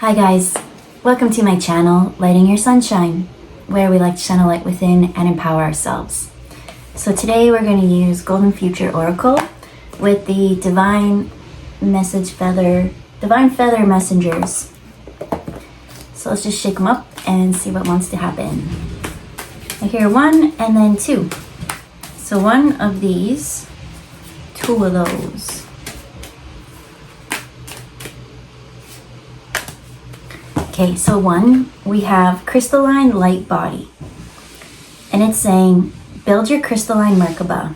Hi guys, welcome to my channel, Lighting Your Sunshine, where we like to shine a light within and empower ourselves. So today we're going to use Golden Future Oracle with the Divine Feather Messengers. So let's just shake them up and see what wants to happen. I hear 1 and then 2. So one of these, 2 of those. Okay, so 1, we have crystalline light body. And it's saying, build your crystalline Merkaba.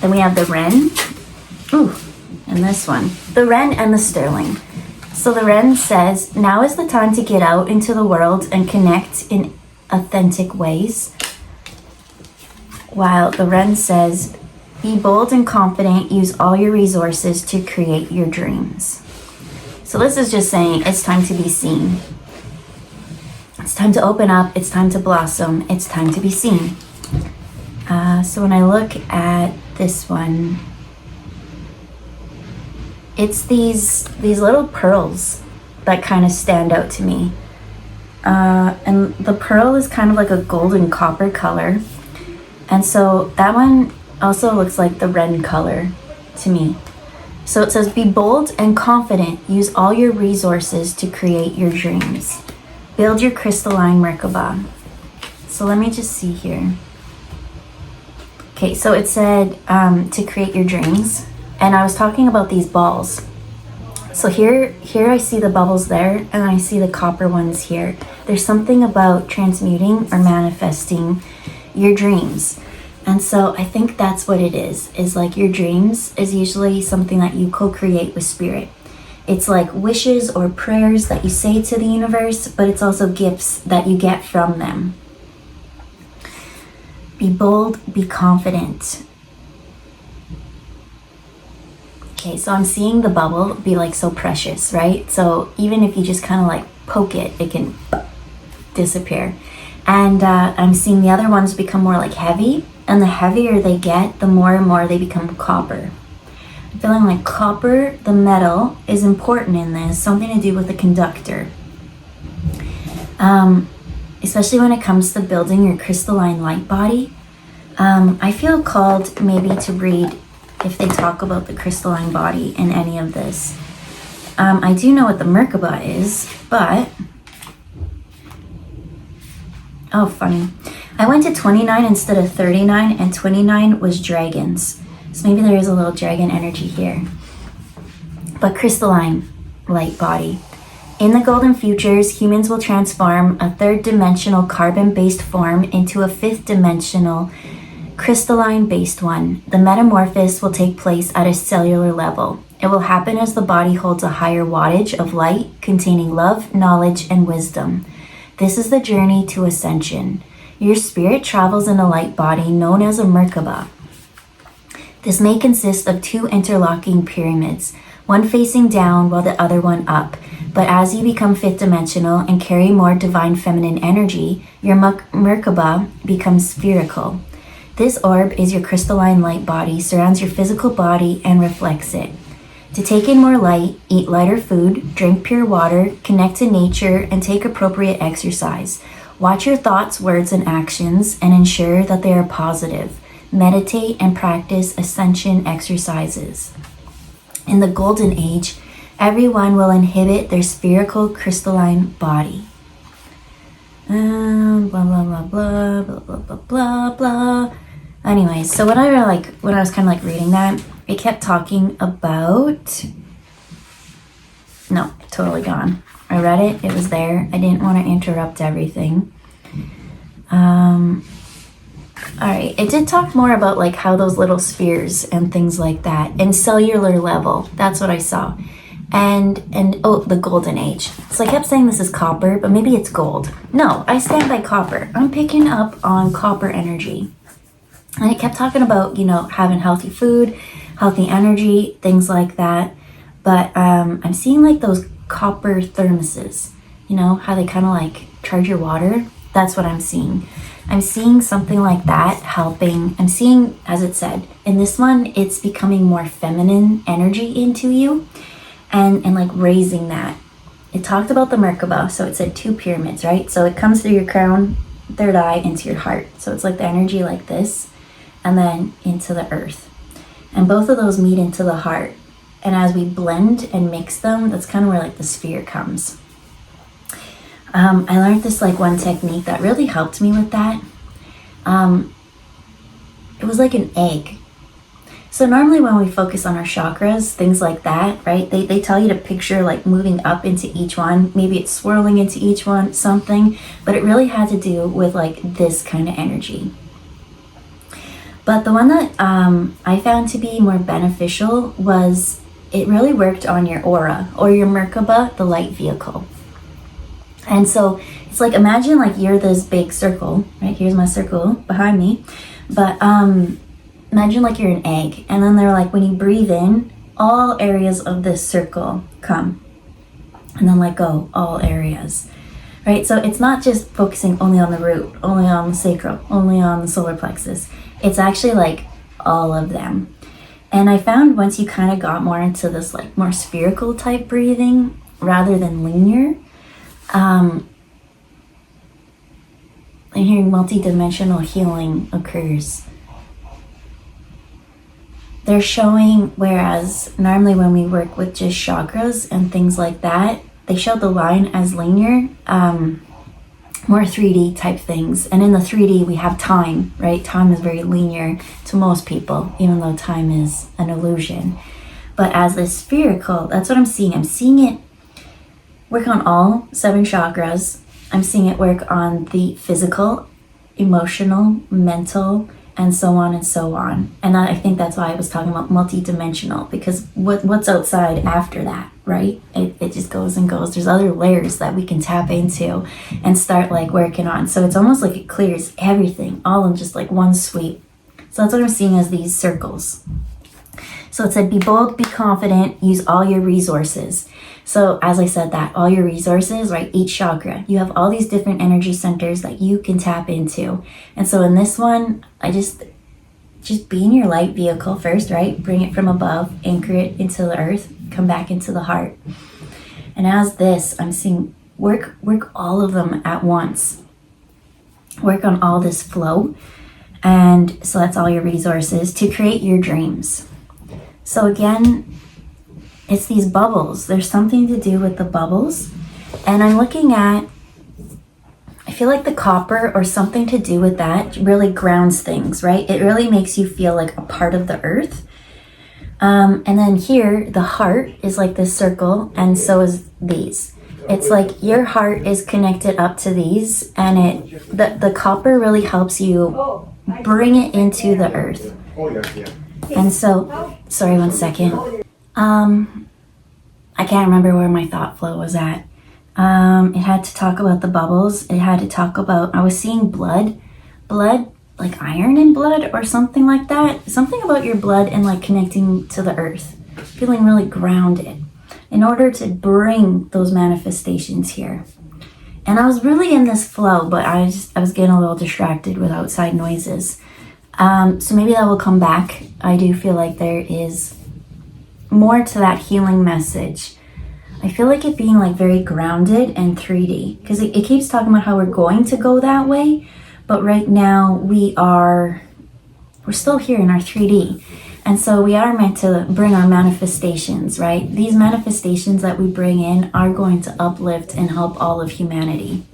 Then we have the Wren. Ooh, and this one. The Wren and the Sterling. So the Wren says, now is the time to get out into the world and connect in authentic ways. While the Wren says, be bold and confident, use all your resources to create your dreams. So this is just saying it's time to be seen. It's time to open up, it's time to blossom, it's time to be seen. So when I look at this one, it's these little pearls that kind of stand out to me. And the pearl is kind of like a golden copper color. And so that one also looks like the Wren color to me. So it says, be bold and confident. Use all your resources to create your dreams. Build your crystalline Merkaba. So let me just see here. Okay, so it said to create your dreams. And I was talking about these balls. So here I see the bubbles there, and I see the copper ones here. There's something about transmuting or manifesting your dreams. And so I think that's what it is like your dreams is usually something that you co-create with spirit. It's like wishes or prayers that you say to the universe, but it's also gifts that you get from them. Be bold, be confident. Okay, so I'm seeing the bubble be like so precious, right? So even if you just kind of like poke it, it can disappear. And I'm seeing the other ones become more like heavy. And the heavier they get, the more and more they become copper. I'm feeling like copper, the metal, is important in this, something to do with the conductor. Especially when it comes to building your crystalline light body. I feel called maybe to read if they talk about the crystalline body in any of this. I do know what the Merkaba is, but... Oh, funny. I went to 29 instead of 39, and 29 was dragons. So maybe there is a little dragon energy here. But crystalline light body. In the golden futures, humans will transform a third-dimensional carbon-based form into a fifth-dimensional crystalline-based one. The metamorphosis will take place at a cellular level. It will happen as the body holds a higher wattage of light containing love, knowledge, and wisdom. This is the journey to ascension. Your spirit travels in a light body known as a Merkaba. This may consist of 2 interlocking pyramids, one facing down while the other one up. But as you become fifth dimensional and carry more divine feminine energy, your Merkaba becomes spherical. This orb is your crystalline light body, surrounds your physical body and reflects it. To take in more light, eat lighter food, drink pure water, connect to nature, and take appropriate exercise. Watch your thoughts, words, and actions, and ensure that they are positive. Meditate and practice ascension exercises. In the golden age, everyone will inhabit their spherical crystalline body. Blah, blah, blah, blah, blah, blah, blah, blah, blah. Anyways, so when I was kind of like reading that, it kept talking about... No, totally gone. I read it, it was there. I didn't want to interrupt everything. Alright, it did talk more about like how those little spheres and things like that, and cellular level, that's what I saw. And oh, the golden age. So I kept saying this is copper, but maybe it's gold. No, I stand by copper. I'm picking up on copper energy. And it kept talking about, having healthy food, healthy energy, things like that. But I'm seeing like those copper thermoses, how they kind of like charge your water. That's what I'm seeing. I'm seeing something like that helping. I'm seeing, as it said, in this one, it's becoming more feminine energy into you and like raising that. It talked about the Merkaba, so it said 2 pyramids, right? So it comes through your crown, third eye, into your heart. So it's like the energy like this, and then into the earth. And both of those meet into the heart. And as we blend and mix them, that's kind of where like the sphere comes. I learned this like one technique that really helped me with that. It was like an egg. So normally when we focus on our chakras, things like that, right? They tell you to picture like moving up into each one. Maybe it's swirling into each one, something. But it really had to do with like this kind of energy. But the one that I found to be more beneficial was it really worked on your aura or your Merkaba, the light vehicle. And so it's like, imagine like you're this big circle, right? Here's my circle behind me. But imagine like you're an egg. And then they're like, when you breathe in, all areas of this circle come. And then let go, all areas. Right? So it's not just focusing only on the root, only on the sacral, only on the solar plexus. It's actually like all of them. And I found once you kind of got more into this like more spherical type breathing rather than linear, I'm hearing multi-dimensional healing occurs. They're showing, whereas normally when we work with just chakras and things like that, they show the line as linear, more 3D type things. And in the 3D, we have time, right? Time is very linear to most people, even though time is an illusion. But as this spherical, that's what I'm seeing. I'm seeing it work on all 7 chakras. I'm seeing it work on the physical, emotional, mental, and so on and so on. And I think that's why I was talking about multi-dimensional, because what's outside after that, right? It just goes and goes. There's other layers that we can tap into and start like working on. So it's almost like it clears everything all in just like one sweep. So that's what I'm seeing as these circles. So it said, be bold, be confident, use all your resources. So as I said that, all your resources, right? Each chakra, you have all these different energy centers that you can tap into. And so in this one, I just be in your light vehicle first, right? Bring it from above, anchor it into the earth, come back into the heart. And as this, I'm seeing work all of them at once. Work on all this flow. And so that's all your resources to create your dreams. So again, it's these bubbles. There's something to do with the bubbles. And I'm looking at, I feel like the copper or something to do with that really grounds things, right? It really makes you feel like a part of the earth. And then here, the heart is like this circle, and so is these. It's like your heart is connected up to these, and the copper really helps you bring it into the earth. And so, sorry, one second. I can't remember where my thought flow was at. It had to talk about the bubbles. It had to talk about, I was seeing blood, like iron in blood or something like that. Something about your blood and like connecting to the earth, feeling really grounded in order to bring those manifestations here. And I was really in this flow, but I was getting a little distracted with outside noises. So maybe that will come back. I do feel like there is more to that healing message. I feel like it being like very grounded and 3D, because it keeps talking about how we're going to go that way, but right now we're still here in our 3D. And so we are meant to bring our manifestations, right? These manifestations that we bring in are going to uplift and help all of humanity.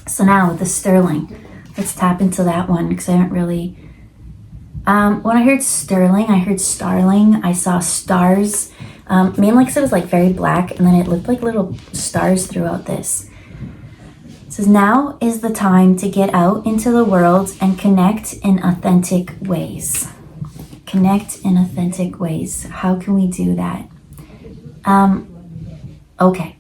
So now with the sterling, let's tap into that one, because I haven't really... when I heard sterling, I heard starling. I saw stars, mainly because it was like very black, and then it looked like little stars throughout this. It says, now is the time to get out into the world and connect in authentic ways. Connect in authentic ways. How can we do that? Okay.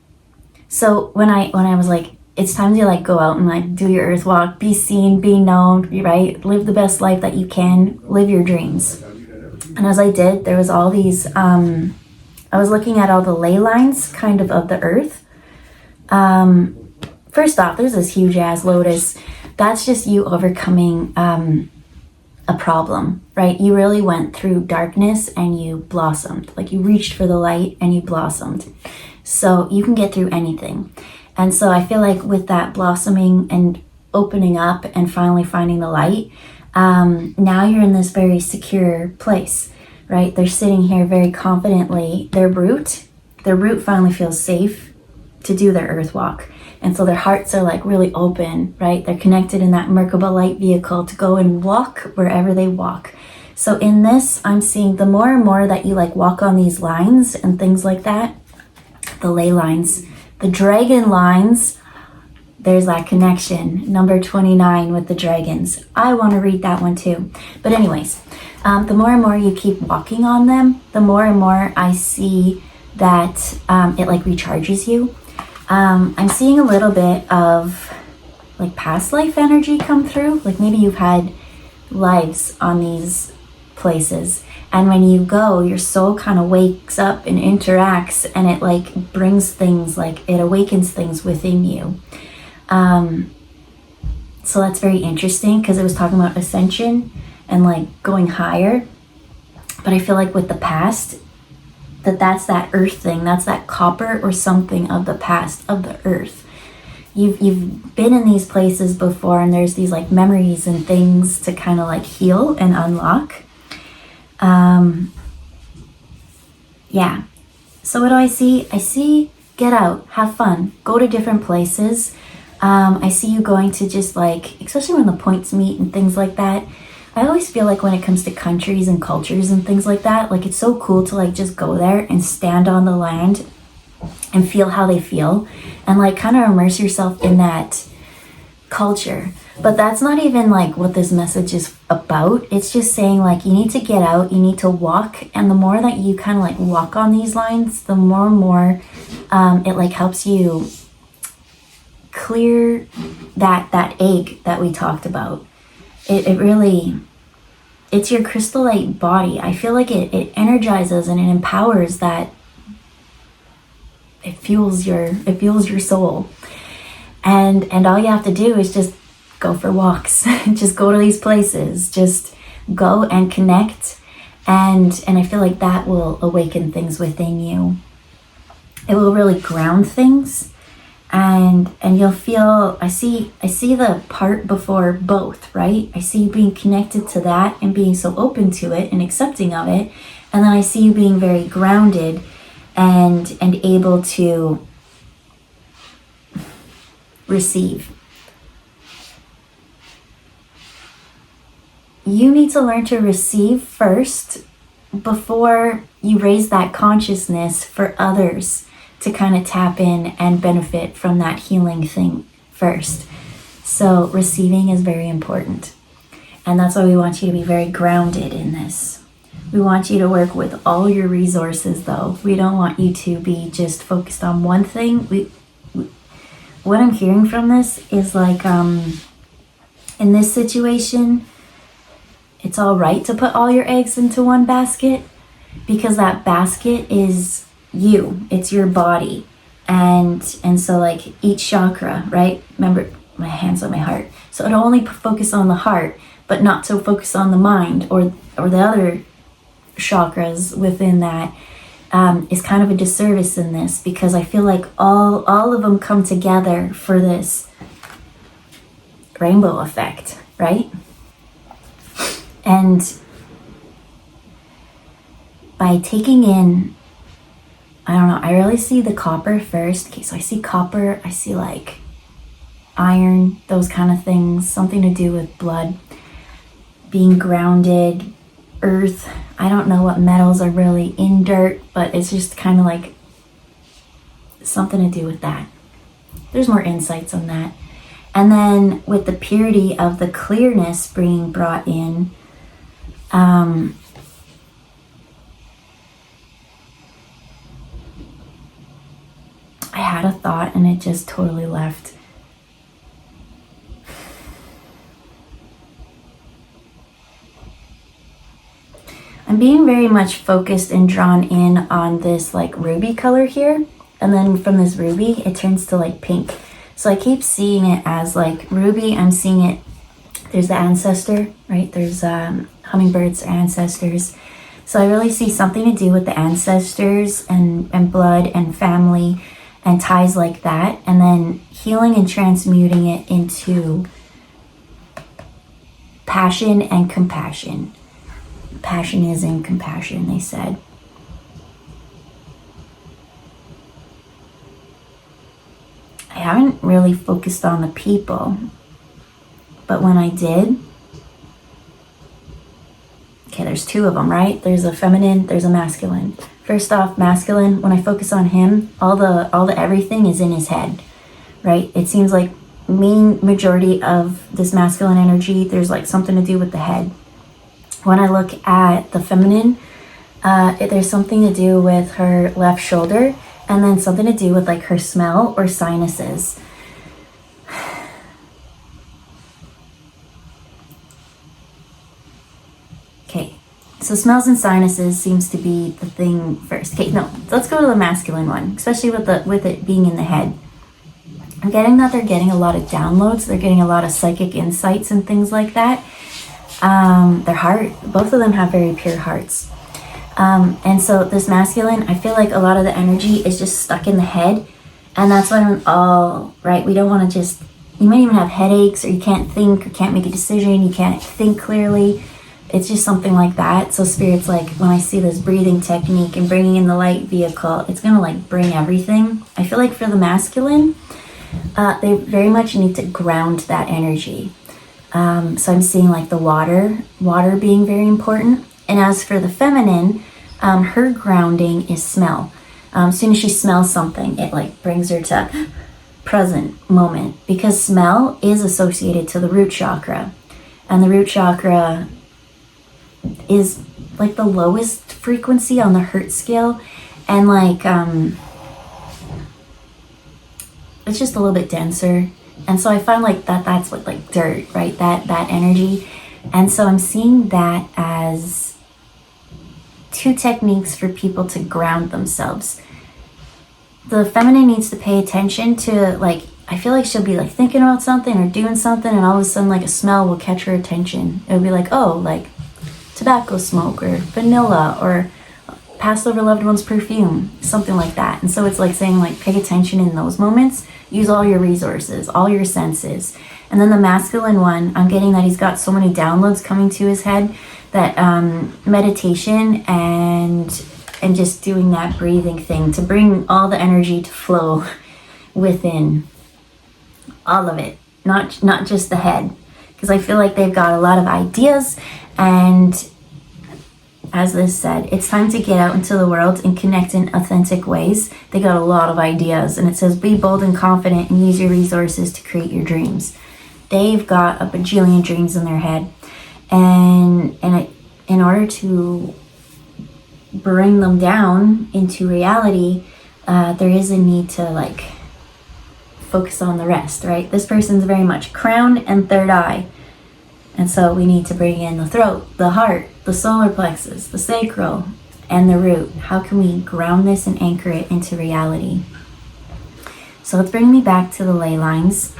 So when I was like, it's time to like go out and like do your earth walk, be seen, be known, right? Live the best life that you can, live your dreams. And as I did, there was all these, I was looking at all the ley lines kind of the earth. First off, there's this huge ass lotus that's just you overcoming a problem, right? You really went through darkness and you blossomed. Like you reached for the light and you blossomed. So you can get through anything. And so I feel like with that blossoming and opening up and finally finding the light, now you're in this very secure place, right? They're sitting here very confidently. Their root finally feels safe to do their earth walk. And so their hearts are like really open, right? They're connected in that Merkaba light vehicle to go and walk wherever they walk. So in this, I'm seeing the more and more that you like walk on these lines and things like that, the ley lines, the dragon lines, there's that connection, number 29 with the dragons. I want to read that one too. But anyways, the more and more you keep walking on them, the more and more I see that it like recharges you. I'm seeing a little bit of like past life energy come through. Like maybe you've had lives on these places. And when you go, your soul kind of wakes up and interacts, and it like brings things, like it awakens things within you. So that's very interesting because it was talking about ascension and like going higher. But I feel like with the past, that's that earth thing, that's that copper or something of the past, of the earth. You've been in these places before, and there's these like memories and things to kind of like heal and unlock. Yeah. So what do I see? I see get out, have fun, go to different places. I see you going to just like, especially when the points meet and things like that. I always feel like when it comes to countries and cultures and things like that, like it's so cool to like just go there and stand on the land and feel how they feel and like kind of immerse yourself in that culture. But that's not even like what this message is about. It's just saying like you need to get out, you need to walk, and the more that you kind of like walk on these lines, the more and more it like helps you clear that ache that we talked about. It really, it's your crystallite body. I feel like it energizes and it empowers that. It fuels your soul. And all you have to do is just go for walks. Just go to these places. Just go and connect. And I feel like that will awaken things within you. It will really ground things. And you'll feel, I see the part before both, right? I see you being connected to that and being so open to it and accepting of it. And then I see you being very grounded and able to receive. You need to learn to receive first before you raise that consciousness for others to kind of tap in and benefit from that healing thing first. So receiving is very important. And that's why we want you to be very grounded in this. We want you to work with all your resources though. We don't want you to be just focused on one thing. What I'm hearing from this is like, in this situation, it's all right to put all your eggs into one basket because that basket is you, it's your body. And so like each chakra, right? Remember, my hands on my heart. So it only focus on the heart, but not to focus on the mind or the other chakras within that, is kind of a disservice in this because I feel like all of them come together for this rainbow effect, right? And by taking in, I don't know, I really see the copper first. Okay, so I see copper, I see like iron, those kind of things, something to do with blood, being grounded, earth. I don't know what metals are really in dirt, but it's just kind of like something to do with that. There's more insights on that. And then with the purity of the clearness being brought in, I had a thought and it just totally left. I'm being very much focused and drawn in on this like ruby color here. And then from this ruby, it turns to like pink. So I keep seeing it as like Ruby, I'm seeing it, there's the ancestor, right? There's hummingbirds are ancestors. So I really see something to do with the ancestors and blood and family and ties like that. And then healing and transmuting it into passion and compassion. Passion is in compassion, they said. I haven't really focused on the people, but when I did, okay, there's two of them, right? There's a feminine, there's a masculine. First off, masculine, when I focus on him, all the everything is in his head, right? It seems like main majority of this masculine energy, there's like something to do with the head. When I look at the feminine, there's something to do with her left shoulder, and then something to do with like her smell or sinuses. Okay, so smells and sinuses seems to be the thing first. Okay, no, let's go to the masculine one, especially with it being in the head. I'm getting that they're getting a lot of downloads. They're getting a lot of psychic insights and things like that. Their heart, both of them have very pure hearts. And so this masculine, I feel like a lot of the energy is just stuck in the head. And that's when we don't want to just, you might even have headaches, or you can't think, or can't make a decision, you can't think clearly. It's just something like that. So Spirit's like, when I see this breathing technique and bringing in the light vehicle, it's going to like bring everything. I feel like for the masculine, they very much need to ground that energy. So I'm seeing like the water being very important. And as for the feminine, her grounding is smell. As soon as she smells something, it like brings her to present moment, because smell is associated to the root chakra. And the root chakra is like the lowest frequency on the Hertz scale. And like, it's just a little bit denser. And so I find like that's what like dirt, right? That energy. And so I'm seeing that as two techniques for people to ground themselves. The feminine needs to pay attention to, like, I feel like she'll be like thinking about something or doing something, and all of a sudden like a smell will catch her attention. It'll be like, oh, like tobacco smoke or vanilla or passed over loved one's perfume, something like that. And so it's like saying like pay attention in those moments, use all your resources, all your senses. And then the masculine one, I'm getting that he's got so many downloads coming to his head that meditation and just doing that breathing thing to bring all the energy to flow within, all of it, not just the head, because I feel like they've got a lot of ideas. And as this said, it's time to get out into the world and connect in authentic ways. They got a lot of ideas, and it says be bold and confident and use your resources to create your dreams. They've got a bajillion dreams in their head, and in order to bring them down into reality, there is a need to like focus on the rest, right? This person's very much crown and third eye, and so we need to bring in the throat, the heart, the solar plexus, the sacral, and the root. How can we ground this and anchor it into reality? So let's bring me back to the ley lines.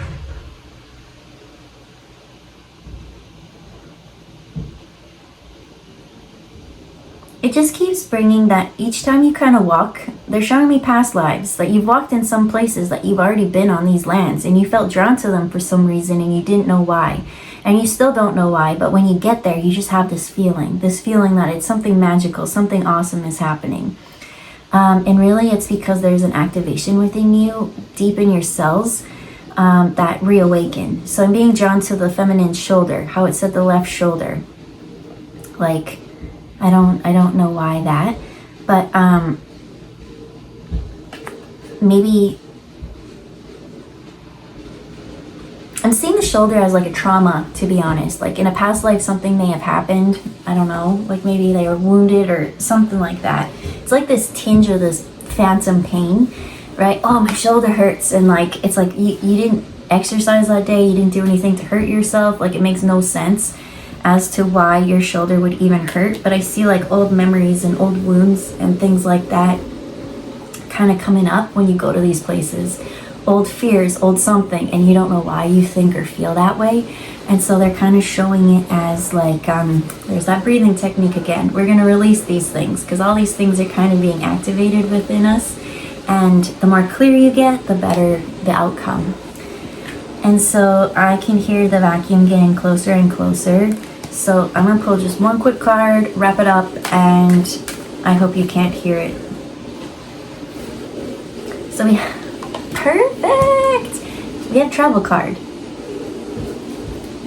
It just keeps bringing that each time you kind of walk, they're showing me past lives, that you've walked in some places that you've already been on these lands, and you felt drawn to them for some reason and you didn't know why. And you still don't know why, but when you get there, you just have this feeling that it's something magical, something awesome is happening. And really it's because there's an activation within you, deep in your cells, that reawaken. So I'm being drawn to the feminine shoulder, how it said the left shoulder. Like, I don't know why that, but maybe I'm seeing the shoulder as like a trauma, to be honest. Like in a past life, something may have happened. I don't know, like maybe they were wounded or something like that. It's like this tinge of this phantom pain, right? Oh, my shoulder hurts. And like, it's like you didn't exercise that day. You didn't do anything to hurt yourself. Like it makes no sense as to why your shoulder would even hurt. But I see like old memories and old wounds and things like that kind of coming up when you go to these places. old fears, old something, and you don't know why you think or feel that way. And so they're kind of showing it as like, there's that breathing technique again. We're going to release these things because all these things are kind of being activated within us. And the more clear you get, the better the outcome. And so I can hear the vacuum getting closer and closer. So I'm going to pull just one quick card, wrap it up, and I hope you can't hear it. So we perfect! We have travel card.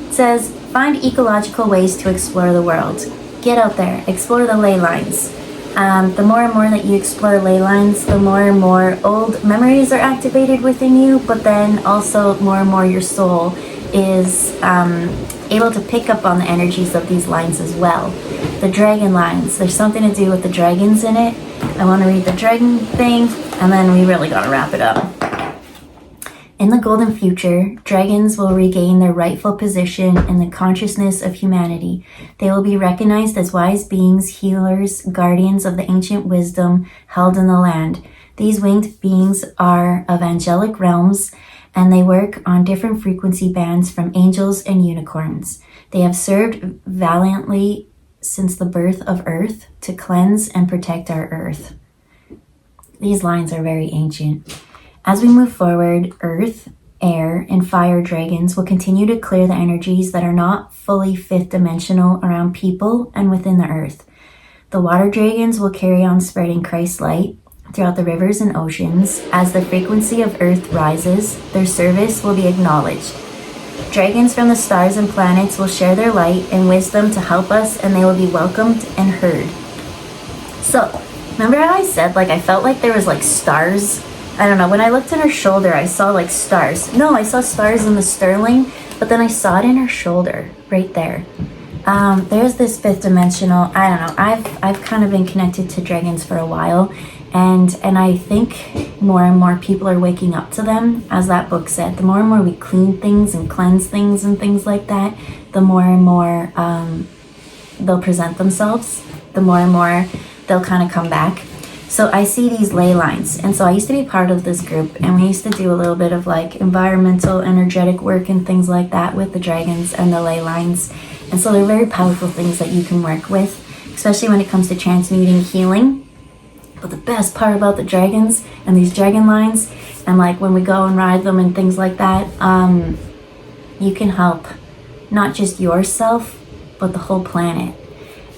It says, find ecological ways to explore the world. Get out there, explore the ley lines. The more and more that you explore ley lines, the more and more old memories are activated within you, but then also more and more your soul is able to pick up on the energies of these lines as well. The dragon lines, there's something to do with the dragons in it. I want to read the dragon thing, and then we really got to wrap it up. In the golden future, dragons will regain their rightful position in the consciousness of humanity. They will be recognized as wise beings, healers, guardians of the ancient wisdom held in the land. These winged beings are of angelic realms, and they work on different frequency bands from angels and unicorns. They have served valiantly since the birth of Earth to cleanse and protect our Earth. These lines are very ancient. As we move forward, Earth, Air, and Fire dragons will continue to clear the energies that are not fully fifth dimensional around people and within the Earth. The water dragons will carry on spreading Christ's light throughout the rivers and oceans. As the frequency of Earth rises, their service will be acknowledged. Dragons from the stars and planets will share their light and wisdom to help us, and they will be welcomed and heard. So, remember how I said, like, I felt like there was, like, stars? I don't know, when I looked at her shoulder, I saw, like, stars. No, I saw stars in the sterling, but then I saw it in her shoulder, right there. There's this fifth dimensional, I don't know, I've kind of been connected to dragons for a while, and I think more and more people are waking up to them. As that book said, the more and more we clean things and cleanse things and things like that, the more and more they'll present themselves, the more and more they'll kind of come back. So I see these ley lines, and so I used to be part of this group, and we used to do a little bit of like environmental energetic work and things like that with the dragons and the ley lines. And so they're very powerful things that you can work with, especially when it comes to transmuting healing. But the best part about the dragons and these dragon lines, and like when we go and ride them and things like that, you can help not just yourself, but the whole planet.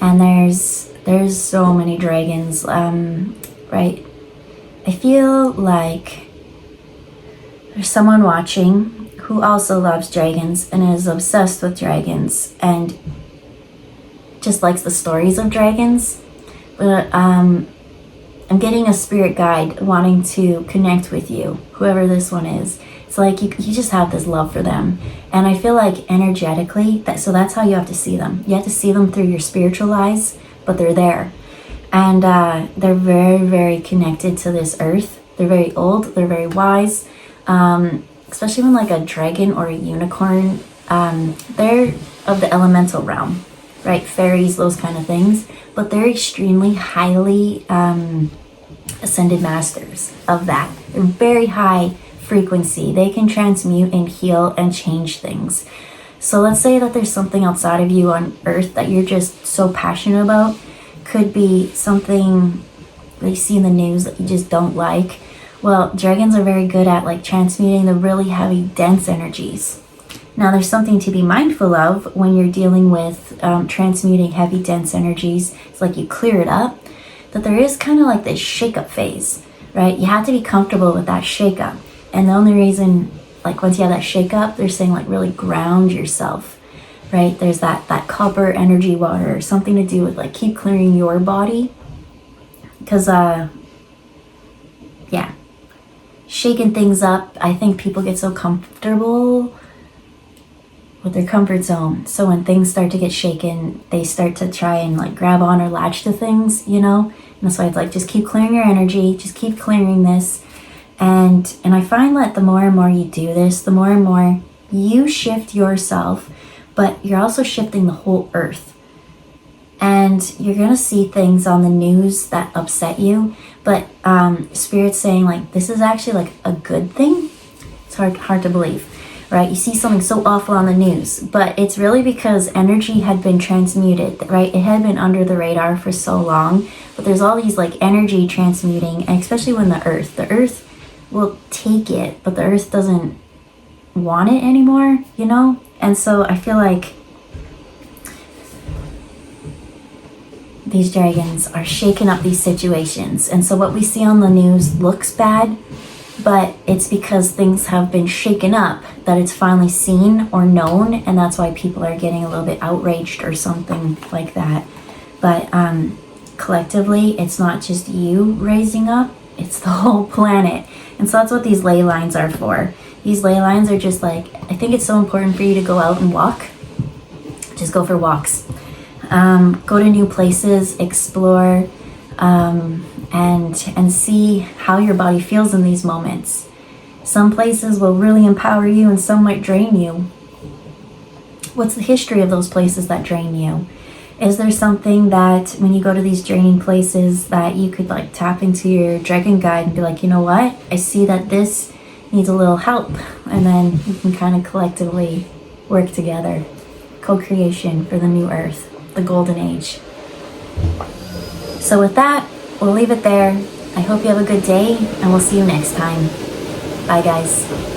And there's so many dragons, right? I feel like there's someone watching who also loves dragons and is obsessed with dragons and just likes the stories of dragons. But I'm getting a spirit guide wanting to connect with you, whoever this one is. It's like you just have this love for them. And I feel like energetically, so that's how you have to see them. You have to see them through your spiritual eyes, but they're there. And they're very, very connected to this earth. They're very old, they're very wise. Especially when like a dragon or a unicorn, they're of the elemental realm, right? Fairies, those kind of things. But they're extremely highly ascended masters of that. They're very high frequency. They can transmute and heal and change things. So let's say that there's something outside of you on earth that you're just so passionate about. Could be something that you see in the news that you just don't like. Well, dragons are very good at like transmuting the really heavy, dense energies. Now, there's something to be mindful of when you're dealing with transmuting heavy, dense energies. It's like you clear it up, that there is kind of like this shake-up phase, right? You have to be comfortable with that shake-up. And the only reason, like once you have that shake-up, they're saying like really ground yourself, right? There's that copper energy water, something to do with like keep clearing your body. Because, yeah, shaking things up, I think people get so comfortable with their comfort zone. So when things start to get shaken, they start to try and like grab on or latch to things, you know? And that's why it's like, just keep clearing your energy, just keep clearing this. And I find that the more and more you do this, the more and more you shift yourself, but you're also shifting the whole earth. And you're gonna see things on the news that upset you, but Spirit's saying like, this is actually like a good thing. It's hard to believe, right? You see something so awful on the news, but it's really because energy had been transmuted, right? It had been under the radar for so long, but there's all these like energy transmuting, and especially when the earth will take it, but the earth doesn't want it anymore, you know? And so I feel like these dragons are shaking up these situations. And so what we see on the news looks bad, but it's because things have been shaken up that it's finally seen or known, and that's why people are getting a little bit outraged or something like that. But collectively, it's not just you raising up, it's the whole planet. And so that's what these ley lines are for. These ley lines are just like, I think it's so important for you to go out and walk. Just go for walks. Go to new places, explore, and see how your body feels in these moments. Some places will really empower you and some might drain you. What's the history of those places that drain you? Is there something that when you go to these draining places that you could like tap into your dragon guide and be like, you know what? I see that this needs a little help. And then you can kind of collectively work together. Co-creation for the new earth, the golden age. So with that, we'll leave it there. I hope you have a good day, and we'll see you next time. Bye, guys.